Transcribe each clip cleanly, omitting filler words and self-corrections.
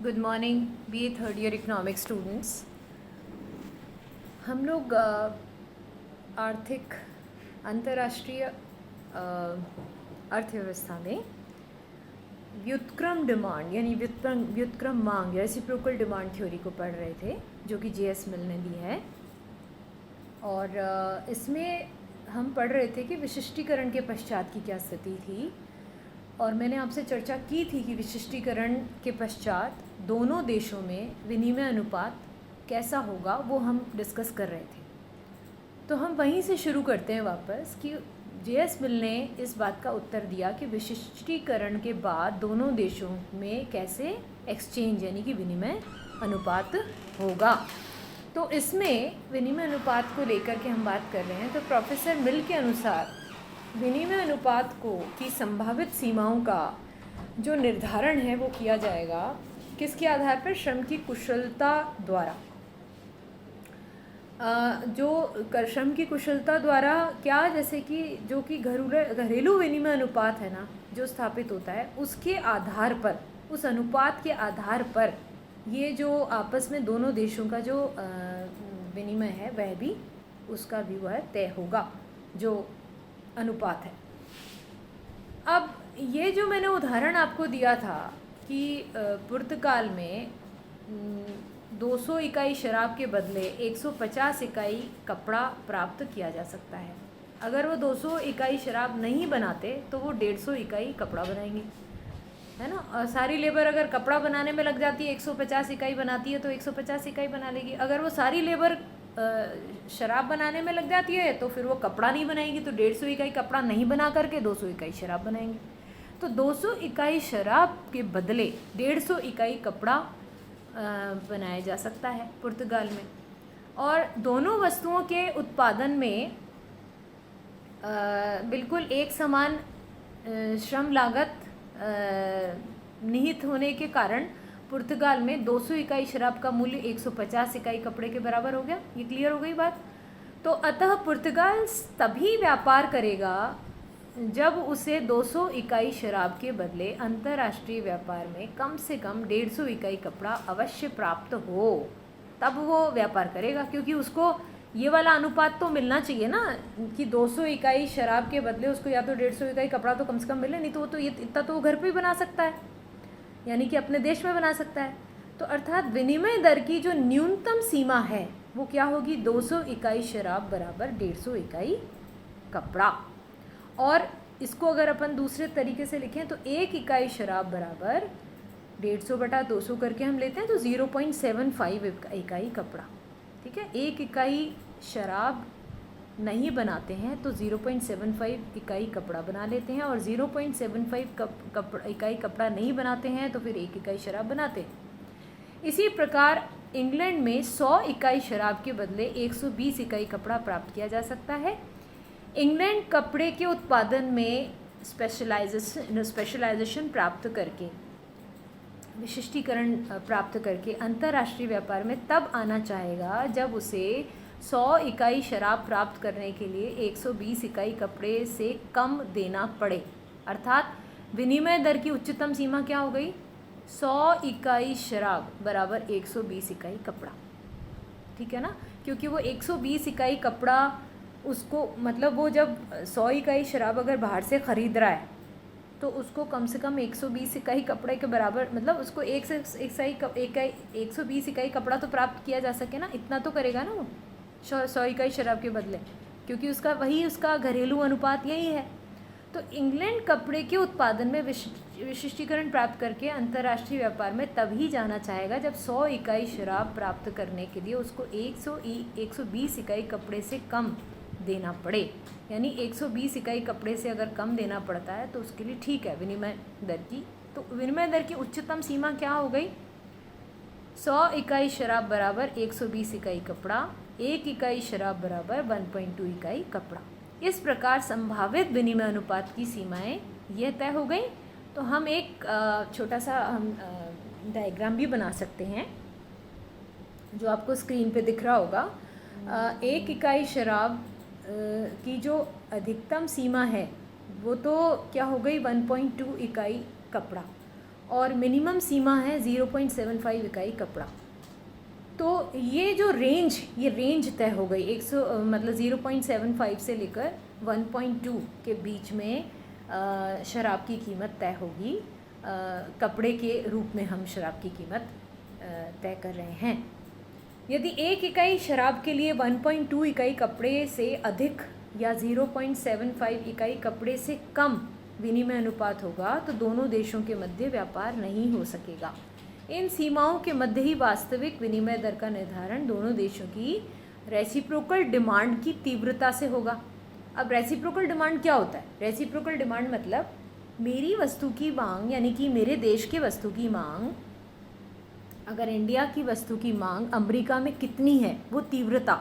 Good morning BA third year economics students. हम लोग आर्थिक अंतर्राष्ट्रीय अर्थव्यवस्था में व्युत्क्रम डिमांड यानी व्युत्क्रम मांग या रेसिप्रोकल डिमांड थ्योरी को पढ़ रहे थे, जो कि जे.एस. मिल ने दी है। और इसमें हम पढ़ रहे थे कि विशिष्टीकरण के पश्चात की क्या स्थिति थी, और मैंने आपसे चर्चा की थी कि विशिष्टीकरण के पश्चात दोनों देशों में विनिमय अनुपात कैसा होगा वो हम डिस्कस कर रहे थे। तो हम वहीं से शुरू करते हैं वापस कि जे.एस. मिल ने इस बात का उत्तर दिया कि विशिष्टीकरण के बाद दोनों देशों में कैसे एक्सचेंज यानी कि विनिमय अनुपात होगा। तो इसमें विनिमय अनुपात को लेकर के हम बात कर रहे हैं। तो प्रोफेसर मिल के अनुसार विनिमय अनुपात को की संभावित सीमाओं का जो निर्धारण है वो किया जाएगा किसके आधार पर? श्रम की कुशलता द्वारा। श्रम की कुशलता द्वारा क्या, जैसे कि जो कि घरेलू विनिमय अनुपात है ना, जो स्थापित होता है उसके आधार पर, उस अनुपात के आधार पर ये जो आपस में दोनों देशों का जो विनिमय है वह भी, उसका भी वह तय होगा जो अनुपात है। अब ये जो मैंने उदाहरण आपको दिया था कि पुर्तगाल में 200 इकाई शराब के बदले 150 इकाई कपड़ा प्राप्त किया जा सकता है। अगर वो 200 इकाई शराब नहीं बनाते तो वो 150 इकाई कपड़ा बनाएंगे, है ना। और सारी लेबर अगर कपड़ा बनाने में लग जाती है, 150 इकाई बनाती है तो 150 इकाई बना लेगी। अगर वो सारी लेबर शराब बनाने में लग जाती है तो फिर वो कपड़ा नहीं बनाएगी, तो 150 इकाई कपड़ा नहीं बना करके 200 इकाई शराब बनाएंगे। तो 200 इकाई शराब के बदले 150 इकाई कपड़ा बनाया जा सकता है पुर्तगाल में। और दोनों वस्तुओं के उत्पादन में बिल्कुल एक समान श्रम लागत निहित होने के कारण पुर्तगाल में 200 इकाई शराब का मूल्य 150 इकाई कपड़े के बराबर हो गया। ये क्लियर हो गई बात। तो अतः पुर्तगाल तभी व्यापार करेगा जब उसे 200 इकाई शराब के बदले अंतर्राष्ट्रीय व्यापार में कम से कम 150 इकाई कपड़ा अवश्य प्राप्त हो, तब वो व्यापार करेगा। क्योंकि उसको ये वाला अनुपात तो मिलना चाहिए ना कि 200 इकाई शराब के बदले उसको या तो 150 इकाई कपड़ा तो कम से कम मिले, नहीं तो वो तो ये इतना तो वो घर पे ही बना सकता है, यानी कि अपने देश में बना सकता है। तो अर्थात विनिमय दर की जो न्यूनतम सीमा है वो क्या होगी? 200 इकाई शराब बराबर 150 इकाई कपड़ा। और इसको अगर अपन दूसरे तरीके से लिखें तो 1 इकाई शराब बराबर 150 बटा 200 करके हम लेते हैं तो 0.75 इकाई कपड़ा। ठीक है, 1 इकाई शराब नहीं बनाते हैं तो 0.75 इकाई कपड़ा बना लेते हैं, और 0.75 इकाई कपड़ा नहीं बनाते हैं तो फिर 1 इकाई शराब बनाते हैं। इसी प्रकार इंग्लैंड में 100 इकाई शराब के बदले 120 इकाई कपड़ा प्राप्त किया जा सकता है। इंग्लैंड कपड़े के उत्पादन में स्पेशलाइजेशन प्राप्त करके, विशिष्टीकरण प्राप्त करके अंतर्राष्ट्रीय व्यापार में तब आना चाहेगा जब उसे 100 इकाई शराब प्राप्त करने के लिए 120 इकाई कपड़े से कम देना पड़े। अर्थात विनिमय दर की उच्चतम सीमा क्या हो गई? 100 इकाई शराब बराबर 120 इकाई कपड़ा। ठीक है ना, क्योंकि वो 120 इकाई कपड़ा उसको, मतलब वो जब 100 इकाई शराब अगर बाहर से ख़रीद रहा है तो उसको कम से कम 120 इकाई कपड़े के बराबर, मतलब उसको 120 इकाई कपड़ा तो प्राप्त किया जा सके ना, इतना तो करेगा ना वो 100 इकाई शराब के बदले, क्योंकि उसका घरेलू अनुपात यही है। तो इंग्लैंड कपड़े के उत्पादन में विशिष्टीकरण प्राप्त करके अंतर्राष्ट्रीय व्यापार में तभी जाना चाहेगा जब 100 इकाई शराब प्राप्त करने के लिए उसको 120 इकाई कपड़े से कम देना पड़े। यानी 120 इकाई कपड़े से अगर कम देना पड़ता है तो उसके लिए ठीक है विनिमय दर की। तो विनिमय दर की उच्चतम सीमा क्या हो गई? 100 इकाई शराब बराबर 120 इकाई कपड़ा, 1 इकाई शराब बराबर 1.2 इकाई कपड़ा। इस प्रकार संभावित विनिमय अनुपात की सीमाएं यह तय हो गई। तो हम एक छोटा सा डायग्राम भी बना सकते हैं जो आपको स्क्रीन पे दिख रहा होगा। 1 इकाई शराब की जो अधिकतम सीमा है वो तो क्या हो गई? 1.2 इकाई कपड़ा। और मिनिमम सीमा है 0.75 इकाई कपड़ा। तो ये जो रेंज तय हो गई 100 मतलब 0.75 से लेकर 1.2 के बीच में शराब की कीमत तय होगी। कपड़े के रूप में हम शराब की कीमत तय कर रहे हैं। यदि 1 इकाई शराब के लिए 1.2 इकाई कपड़े से अधिक या 0.75 इकाई कपड़े से कम विनिमय अनुपात होगा तो दोनों देशों के मध्य व्यापार नहीं हो सकेगा। इन सीमाओं के मध्य ही वास्तविक विनिमय दर का निर्धारण दोनों देशों की रेसिप्रोकल डिमांड की तीव्रता से होगा। अब रेसिप्रोकल डिमांड क्या होता है? रेसिप्रोकल डिमांड मतलब मेरी वस्तु की मांग, यानी कि मेरे देश की वस्तु की मांग, अगर इंडिया की वस्तु की मांग अमेरिका में कितनी है वो तीव्रता,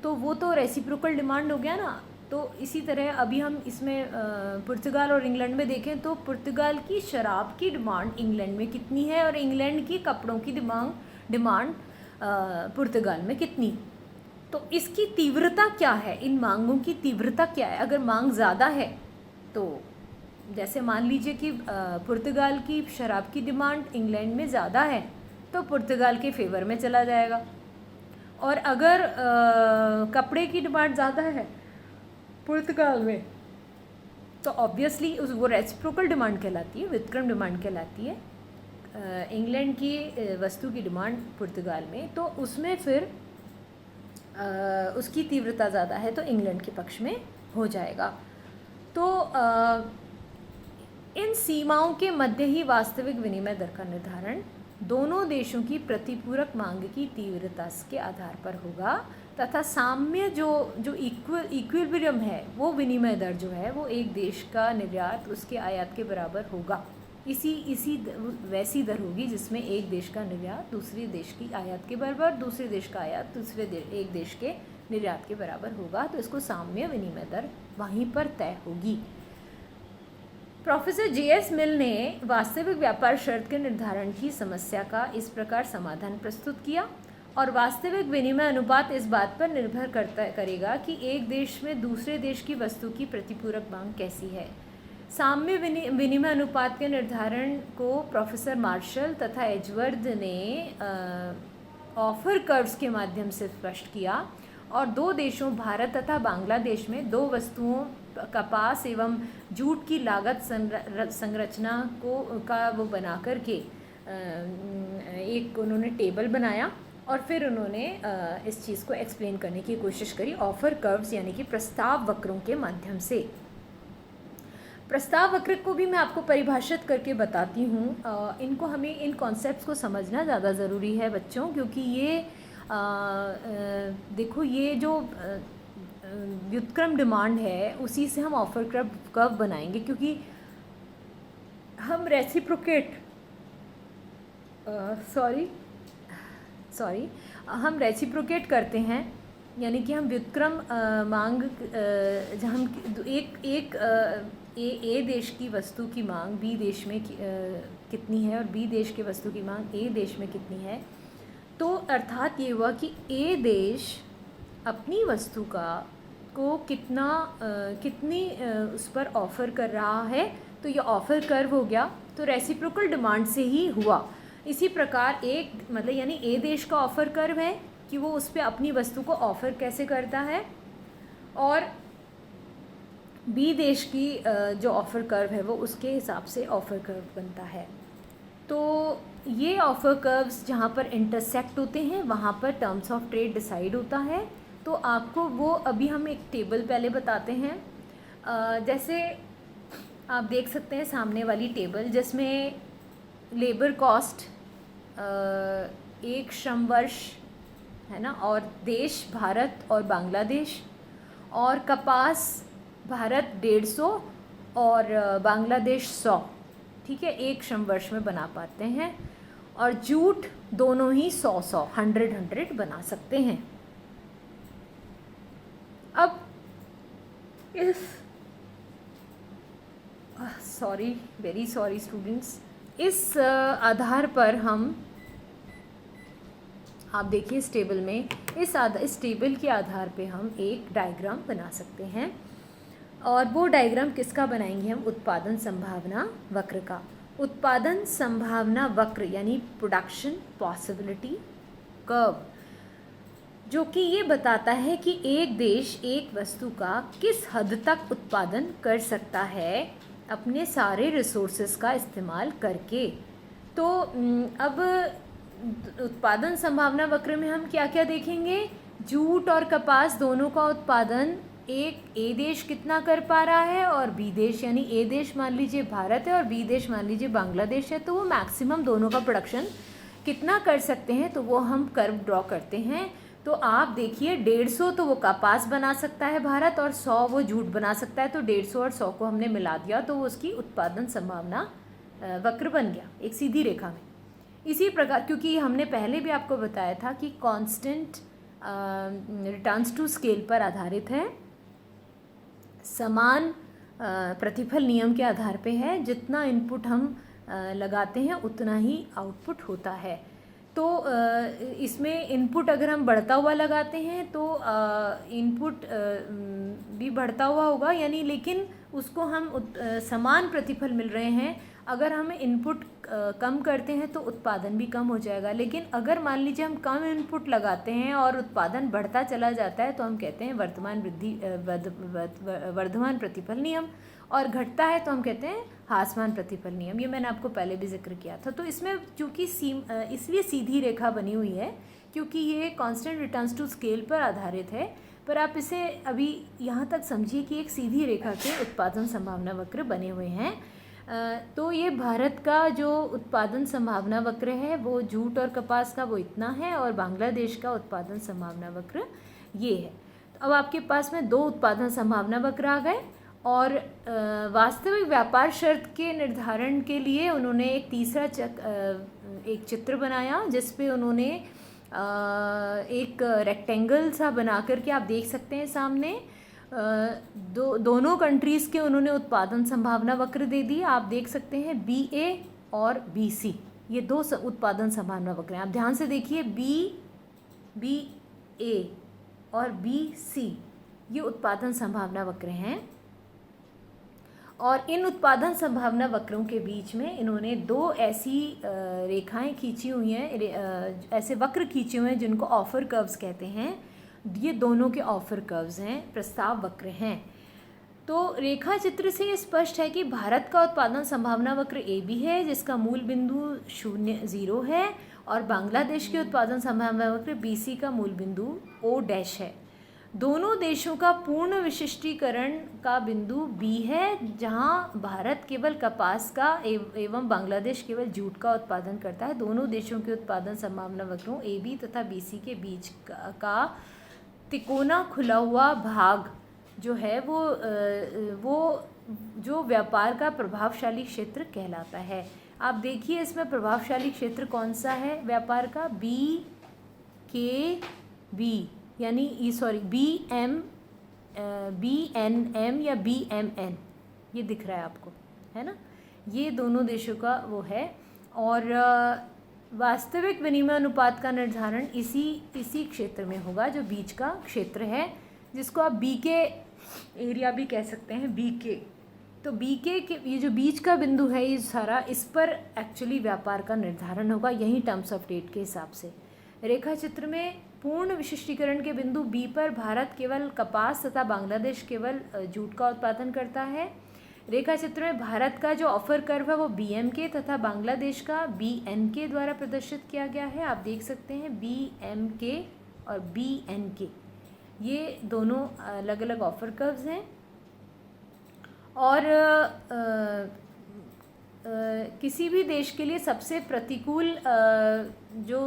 तो वो तो रेसिप्रोकल डिमांड हो गया ना। तो इसी तरह अभी हम इसमें पुर्तगाल और इंग्लैंड में देखें तो पुर्तगाल की शराब की डिमांड इंग्लैंड में कितनी है और इंग्लैंड की कपड़ों की डिमांड पुर्तगाल में कितनी। तो इसकी तीव्रता क्या है, इन मांगों की तीव्रता क्या है? अगर मांग ज़्यादा है तो जैसे मान लीजिए कि पुर्तगाल की शराब की डिमांड इंग्लैंड में ज़्यादा है तो पुर्तगाल के फेवर में चला जाएगा। और अगर कपड़े की डिमांड ज़्यादा है पुर्तगाल में तो ऑब्वियसली वो रेसिप्रोकल डिमांड कहलाती है, व्युत्क्रम डिमांड कहलाती है। इंग्लैंड की वस्तु की डिमांड पुर्तगाल में, तो उसमें फिर उसकी तीव्रता ज़्यादा है तो इंग्लैंड के पक्ष में हो जाएगा। तो इन सीमाओं के मध्य ही वास्तविक विनिमय दर का निर्धारण दोनों देशों की प्रतिपूरक मांग की तीव्रता के आधार पर होगा तथा साम्य जो इक्विलिब्रियम है वो विनिमय दर जो है वो एक देश का निर्यात उसके आयात के बराबर होगा। वैसी दर होगी जिसमें एक देश का निर्यात दूसरे देश की आयात के बराबर, दूसरे देश का आयात एक देश के निर्यात के बराबर होगा। तो इसको साम्य विनिमय दर वहीं पर तय होगी। Professor J.S. मिल ने वास्तविक व्यापार शर्त के निर्धारण की समस्या का इस प्रकार समाधान प्रस्तुत किया और वास्तविक विनिमय अनुपात इस बात पर निर्भर करेगा कि एक देश में दूसरे देश की वस्तु की प्रतिपूरक मांग कैसी है। साम्य विनिमय अनुपात के निर्धारण को प्रोफेसर मार्शल तथा एजवर्थ ने ऑफर कर्व्स के माध्यम से स्पष्ट किया और दो देशों भारत तथा बांग्लादेश में दो वस्तुओं कपास एवं जूट की लागत संरचना का वो बना करके एक उन्होंने टेबल बनाया और फिर उन्होंने इस चीज़ को एक्सप्लेन करने की कोशिश करी ऑफर कर्व्स यानी कि प्रस्ताव वक्रों के माध्यम से। प्रस्ताव वक्र को भी मैं आपको परिभाषित करके बताती हूँ। इनको हमें इन कॉन्सेप्ट्स को समझना ज़्यादा ज़रूरी है बच्चों, क्योंकि ये देखो ये जो व्युत्क्रम डिमांड है उसी से हम ऑफर कर्व बनाएंगे, क्योंकि हम रेसिप्रोकेट हम रेसिप्रोकेट करते हैं, यानी कि हम व्युत्क्रम मांग जहाँ हम ए देश की वस्तु की मांग बी देश में कितनी है और बी देश की वस्तु की मांग ए देश में कितनी है, तो अर्थात ये हुआ कि ए देश अपनी वस्तु को कितनी उस पर ऑफ़र कर रहा है, तो ये ऑफ़र कर्व हो गया। तो रेसिप्रोकल डिमांड से ही हुआ। इसी प्रकार एक मतलब यानी ए देश का ऑफ़र कर्व है कि वो उस पर अपनी वस्तु को ऑफ़र कैसे करता है, और बी देश की जो ऑफ़र कर्व है वो उसके हिसाब से ऑफ़र कर्व बनता है। तो ये ऑफ़र कर्व्स जहाँ पर इंटरसेक्ट होते हैं वहाँ पर टर्म्स ऑफ ट्रेड डिसाइड होता है। तो आपको वो अभी हम एक टेबल पहले बताते हैं। जैसे आप देख सकते हैं सामने वाली टेबल, जिसमें लेबर कॉस्ट एक श्रम वर्ष है ना, और देश भारत और बांग्लादेश, और कपास भारत 150 और बांग्लादेश 100, ठीक है, एक श्रम वर्ष में बना पाते हैं, और जूट दोनों ही 100 100 बना सकते हैं। अब इस वेरी सॉरी स्टूडेंट्स, इस आधार पर हम आप देखिए इस टेबल में इस टेबल के आधार पे हम एक डायग्राम बना सकते हैं, और वो डायग्राम किसका बनाएंगे हम? उत्पादन संभावना वक्र का। उत्पादन संभावना वक्र यानी प्रोडक्शन पॉसिबिलिटी कर्व, जो कि ये बताता है कि एक देश एक वस्तु का किस हद तक उत्पादन कर सकता है अपने सारे रिसोर्सेज का इस्तेमाल करके। तो अब उत्पादन संभावना वक्र में हम क्या क्या देखेंगे? जूट और कपास दोनों का उत्पादन एक ए देश कितना कर पा रहा है और बी देश, यानी ए देश मान लीजिए भारत है और बी देश मान लीजिए बांग्लादेश है, तो वो मैक्सिमम दोनों का प्रोडक्शन कितना कर सकते हैं, तो वो हम कर्व ड्रॉ करते हैं। तो आप देखिए 150 तो वो कपास बना सकता है भारत और 100 वो जूट बना सकता है, तो 150 और 100 को हमने मिला दिया तो वो उसकी उत्पादन संभावना वक्र बन गया एक सीधी रेखा में। इसी प्रकार, क्योंकि हमने पहले भी आपको बताया था कि कांस्टेंट रिटर्न्स टू स्केल पर आधारित है, समान प्रतिफल नियम के आधार पे है, जितना इनपुट हम लगाते हैं उतना ही आउटपुट होता है। तो इसमें इनपुट अगर हम बढ़ता हुआ लगाते हैं तो इनपुट भी बढ़ता हुआ होगा, यानी लेकिन उसको हम समान प्रतिफल मिल रहे हैं। अगर हम इनपुट कम करते हैं तो उत्पादन भी कम हो जाएगा, लेकिन अगर मान लीजिए हम कम इनपुट लगाते हैं और उत्पादन बढ़ता चला जाता है तो हम कहते हैं वर्धमान प्रतिफल नियम, और घटता है तो हम कहते हैं ह्रासमान प्रतिफल नियम। ये मैंने आपको पहले भी जिक्र किया था। तो इसमें चूँकि इसलिए सीधी रेखा बनी हुई है क्योंकि ये कांस्टेंट रिटर्न्स टू स्केल पर आधारित है, पर आप इसे अभी यहाँ तक समझिए कि एक सीधी रेखा के उत्पादन संभावना वक्र बने हुए हैं। तो ये भारत का जो उत्पादन संभावना वक्र है वो जूट और कपास का वो इतना है, और बांग्लादेश का उत्पादन संभावना वक्र ये है। तो अब आपके पास में 2 उत्पादन संभावना वक्र आ गए, और वास्तविक व्यापार शर्त के निर्धारण के लिए उन्होंने एक तीसरा एक चित्र बनाया, जिस पे उन्होंने एक रेक्टेंगल सा बना करके आप देख सकते हैं सामने दोनों कंट्रीज़ के उन्होंने उत्पादन संभावना वक्र दे दी। आप देख सकते हैं BA और BC, ये 2 उत्पादन संभावना वक्र हैं। आप ध्यान से देखिए, BA और BC ये उत्पादन संभावना वक्र हैं, और इन उत्पादन संभावना वक्रों के बीच में इन्होंने 2 ऐसी रेखाएं खींची हुई हैं, ऐसे वक्र खींचे हुए हैं जिनको ऑफर कर्व्स कहते हैं। ये दोनों के ऑफर कर्व्स हैं, प्रस्ताव वक्र हैं। तो रेखा चित्र से ये स्पष्ट है कि भारत का उत्पादन संभावना वक्र AB है, जिसका मूल बिंदु 0 है, और बांग्लादेश के उत्पादन संभावना वक्र BC का मूल बिंदु O' है। दोनों देशों का पूर्ण विशिष्टीकरण का बिंदु B है, जहां भारत केवल कपास का एवं बांग्लादेश केवल जूट का उत्पादन करता है। दोनों देशों के उत्पादन संभावना वक्रों AB तथा BC के बीच का तिकोना खुला हुआ भाग जो है वो जो व्यापार का प्रभावशाली क्षेत्र कहलाता है। आप देखिए इसमें प्रभावशाली क्षेत्र कौन सा है व्यापार का? BKB यानी BNM या BMN, ये दिख रहा है आपको, है ना? ये दोनों देशों का वो है। और वास्तविक विनिमय अनुपात का निर्धारण इसी क्षेत्र में होगा जो बीच का क्षेत्र है, जिसको आप BK एरिया भी कह सकते हैं, BK। तो BK के ये जो बीच का बिंदु है, ये सारा इस पर एक्चुअली व्यापार का निर्धारण होगा, यही टर्म्स ऑफ ट्रेड के हिसाब से। रेखा चित्र में पूर्ण विशिष्टीकरण के बिंदु B पर भारत केवल कपास तथा बांग्लादेश केवल जूट का उत्पादन करता है। रेखा चित्र में भारत का जो ऑफर कर्व है वो BMK तथा बांग्लादेश का BNK द्वारा प्रदर्शित किया गया है। आप देख सकते हैं BMK और BNK, ये दोनों अलग अलग ऑफर कर्व्स हैं। और किसी भी देश के लिए सबसे प्रतिकूल जो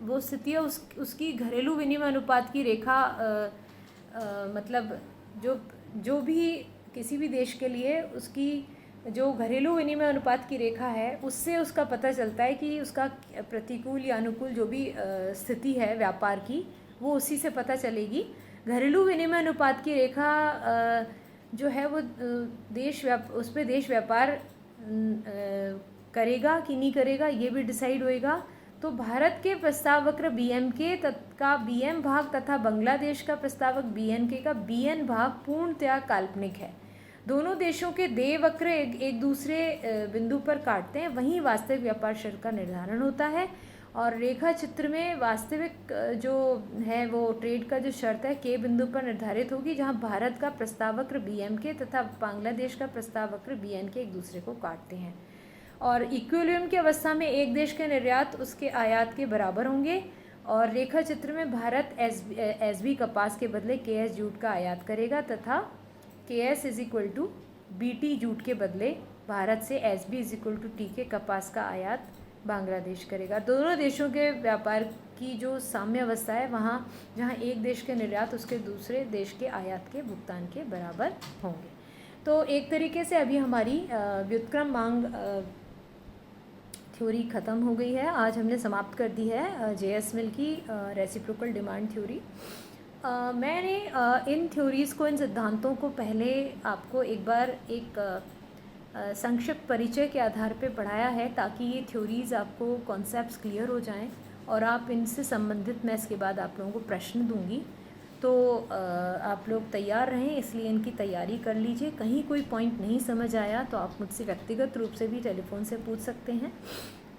वो स्थिति है उसकी घरेलू विनिमय अनुपात की रेखा, मतलब जो भी किसी भी देश के लिए उसकी जो घरेलू विनिमय अनुपात की रेखा है, उससे उसका पता चलता है कि उसका प्रतिकूल या अनुकूल जो भी स्थिति है व्यापार की, वो उसी से पता चलेगी। घरेलू विनिमय अनुपात की रेखा जो है वो उस पर देश व्यापार करेगा कि नहीं करेगा, ये भी डिसाइड होएगा। तो भारत के प्रस्ताव वक्र BMK का BM भाग तथा बांग्लादेश का प्रस्तावक BNK का BN भाग पूर्णतया काल्पनिक है। दोनों देशों के देय वक्र एक दूसरे बिंदु पर काटते हैं, वहीं वास्तविक व्यापार शर्त का निर्धारण होता है। और रेखा चित्र में वास्तविक जो है वो ट्रेड का जो शर्त है के बिंदु पर निर्धारित होगी, जहां भारत का प्रस्ताव वक्र BM के तथा बांग्लादेश का प्रस्ताव वक्र BN के एक दूसरे को काटते हैं। और इक्विलिब्रियम की अवस्था में एक देश के निर्यात उसके आयात के बराबर होंगे। और रेखा चित्र में भारत SB कपास के बदले KS जूट का आयात करेगा तथा KS is equal to BT jute के बदले भारत से SB is equal to TK कपास का आयात बांग्लादेश करेगा। दोनों देशों के व्यापार की जो साम्य अवस्था है वहाँ जहाँ एक देश के निर्यात उसके दूसरे देश के आयात के भुगतान के बराबर होंगे। तो एक तरीके से अभी हमारी व्युत्क्रम मांग थ्योरी ख़त्म हो गई है। आज हमने समाप्त कर दी है JS मिल की रेसिप्रोकल डिमांड थ्योरी। मैंने इन थ्योरीज़ को, इन सिद्धांतों को पहले आपको एक बार एक संक्षिप्त परिचय के आधार पे पढ़ाया है ताकि ये थ्योरीज़ आपको कॉन्सेप्ट्स क्लियर हो जाएं और आप इनसे संबंधित, मैं इसके बाद आप लोगों को प्रश्न दूंगी तो आप लोग तैयार रहें, इसलिए इनकी तैयारी कर लीजिए। कहीं कोई पॉइंट नहीं समझ आया तो आप मुझसे व्यक्तिगत रूप से भी टेलीफोन से पूछ सकते हैं।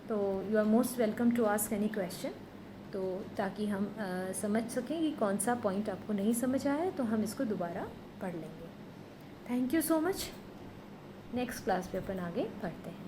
तो you are most welcome to ask any question, तो ताकि हम समझ सकें कि कौन सा पॉइंट आपको नहीं समझ आया है तो हम इसको दोबारा पढ़ लेंगे। Thank you so much. Next class पे अपन आगे बढ़ते हैं।